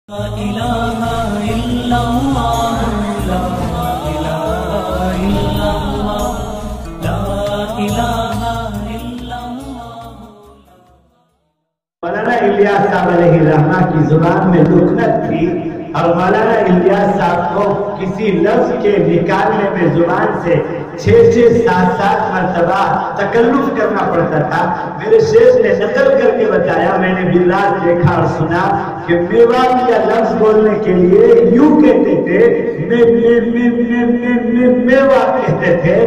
لا الہ الا اللہ لا الہ الا اللہ لا الہ الا اللہ۔ مولانا الیاس صاحب علیہ الرحمہ کی زبان میں لکنت تھی اور مولانا الیاس صاحب کو کسی لفظ کے نکالنے میں زبان سے 6-7 مرتبہ تکلف کرنا پڑتا تھا۔ میرے شیخ نے نقل کر کے بتایا، میں نے بھی رات دیکھا اور سنا کہ میوات کا لفظ بولنے کے لیے یوں کہتے تھے، میوات کہتے تھے۔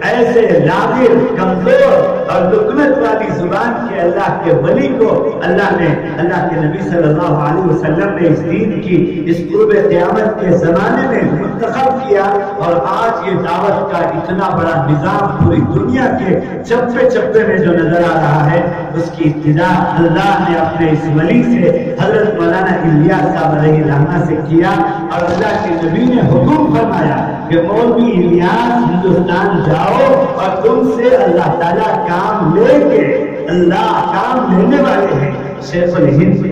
ایسے نادر، کمزور اور لکنت والی زبان کے اللہ کے ولی کو اللہ کے نبی صلی اللہ علیہ وسلم نے اس دین کی اس قرب قیامت کے زمانے میں منتخب کیا، اور آج یہ دعوت کا اتنا بڑا نظام پوری دنیا کے چپے چپے میں جو نظر آ رہا ہے، اس کی ابتدا اللہ نے اپنے اس ولی سے حضرت مولانا الیاس صاحب علیہ الرحمہ سے کیا، اور اللہ کے نبی نے حکم فرمایا کہ مولوی الیاس ہندوستان جاؤ اور تم سے اللہ تعالیٰ کام لے کے، اللہ کام لینے والے ہیں۔ شیخ الہند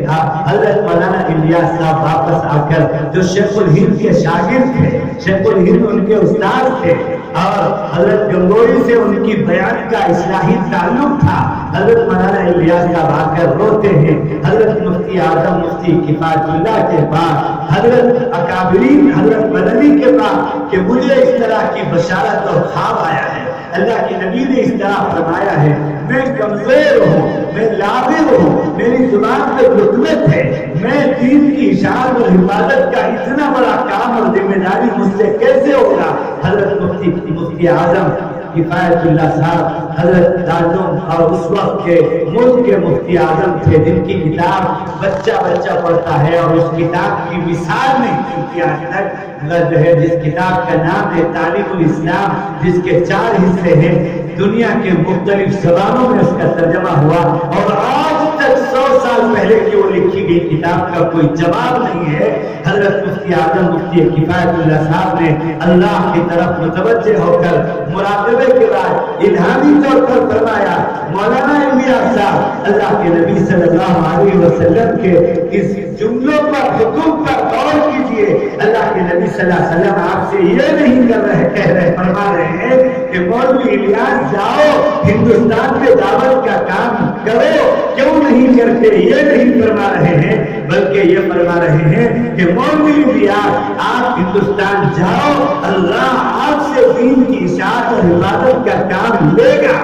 حضرت مولانا الیاس صاحب واپس آ کر جو شیخ الہند کے شاگرد تھے، شیخ الہند ان کے استاد تھے، اور حضرت گنگوئی سے ان کی بیان کا اصلاحی تعلق تھا۔ حضرت مولانا الیاس صاحب آ کر روتے ہیں حضرت مفتی اعظم مفتی کفایت اللہ کے پاس، حضرت اکابرین حضرت مدنی کے پاس کہ مجھے اس طرح کی بشارت اور خواب آیا ہے، اللہ کے نبی نے اس طرح فرمایا ہے، میں کمزور ہوں، میں لاغر ہوں، میری زبان پہ لکنت ہے، میں دین کی اشاعت اور حفاظت کا اتنا بڑا کام اور ذمہ داری مجھ سے کیسے ہوگا۔ حضرت مفتی اعظم کفایت اللہ صاحب حضرت دارالعلوم اور اس وقت کے ملک کے مفتی اعظم تھے، جن کی کتاب بچہ پڑھتا ہے، اور اس کتاب کی مثال نہیں ملتی آج تک، جو ہے جس کتاب کا نام ہے تعلیم الاسلام، جس کے 4 حصے ہیں، دنیا کے مختلف زبانوں میں اس کا ترجمہ ہوا، اور آج تک 100 سال پہلے کی وہ لکھی گئی کتاب کا کوئی جواب نہیں ہے۔ حضرت مفتی اعظم مفتی کفایت اللہ صاحب نے اللہ کی طرف متوجہ ہو کر مراقبے کے بعد الہامی طور پر فرمایا، مولانا الیاس صاحب اللہ کے نبی صلی اللہ علیہ وسلم کے اس جملوں پر حکم پر غور کیجئے۔ اللہ کے نبی صلی اللہ علیہ وسلم آپ سے یہ نہیں فرما رہے ہیں کہ مولوی الیاس جاؤ ہندوستان میں دعوت کا کام کرو، کیوں نہیں کرتے، یہ نہیں فرما رہے ہیں، بلکہ یہ فرما رہے ہیں کہ مولوی الیاس آپ ہندوستان جاؤ، اللہ آپ سے دین کی اشاعت اور حفاظت کا کام لے گا۔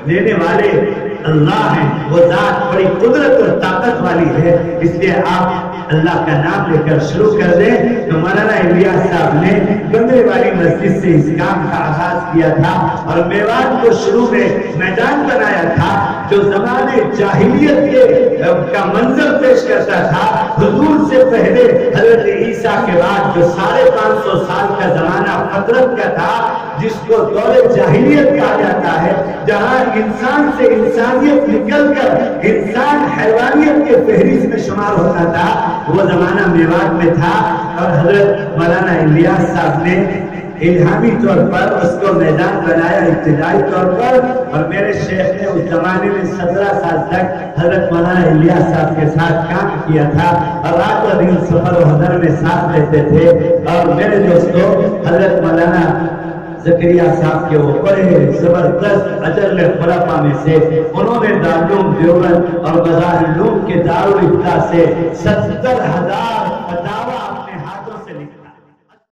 لینے والے اللہ ہیں، وہ ذات بڑی قدرت اور طاقت والی ہے، اس لیے آپ اللہ کا نام لے کر شروع کر دیں۔ تو مولانا الیاس صاحب نے بندرے والی مسجد سے اس کام کا آغاز کیا تھا، اور میوات کو شروع میں میدان بنایا تھا جو زمانے جاہلیت کا منظر پیش کرتا تھا۔ حضور سے پہلے حضرت عیسیٰ کے بعد جو 550 سال کا زمانہ فطرت کا تھا، جس کو دور جاہلیت کہا جاتا ہے، جہاں انسان سے انسانیت نکل کر انسان حیوانیت کے فہرست میں شمار ہوتا تھا، وہ زمانہ میوات میں تھا، اور حضرت مولانا الیاس صاحب نے الہامی طور پر اس کو میدان بنایا ابتدائی طور پر، اور میرے شیخ نے اس زمانے میں 17 سال تک حضرت مولانا الیاس صاحب کے ساتھ کام کیا تھا، اور رات و دن سفر و حضر میں ساتھ رہتے تھے۔ اور میرے دوستوں، حضرت مولانا زکریا صاحب کے وہ بڑے زبردست اجل خلفاء میں سے، انہوں نے دارالعلوم دیوبند اور مظاہر العلوم کے دارالفتاح سے 70,000 فتاوی اپنے ہاتھوں سے لکھا۔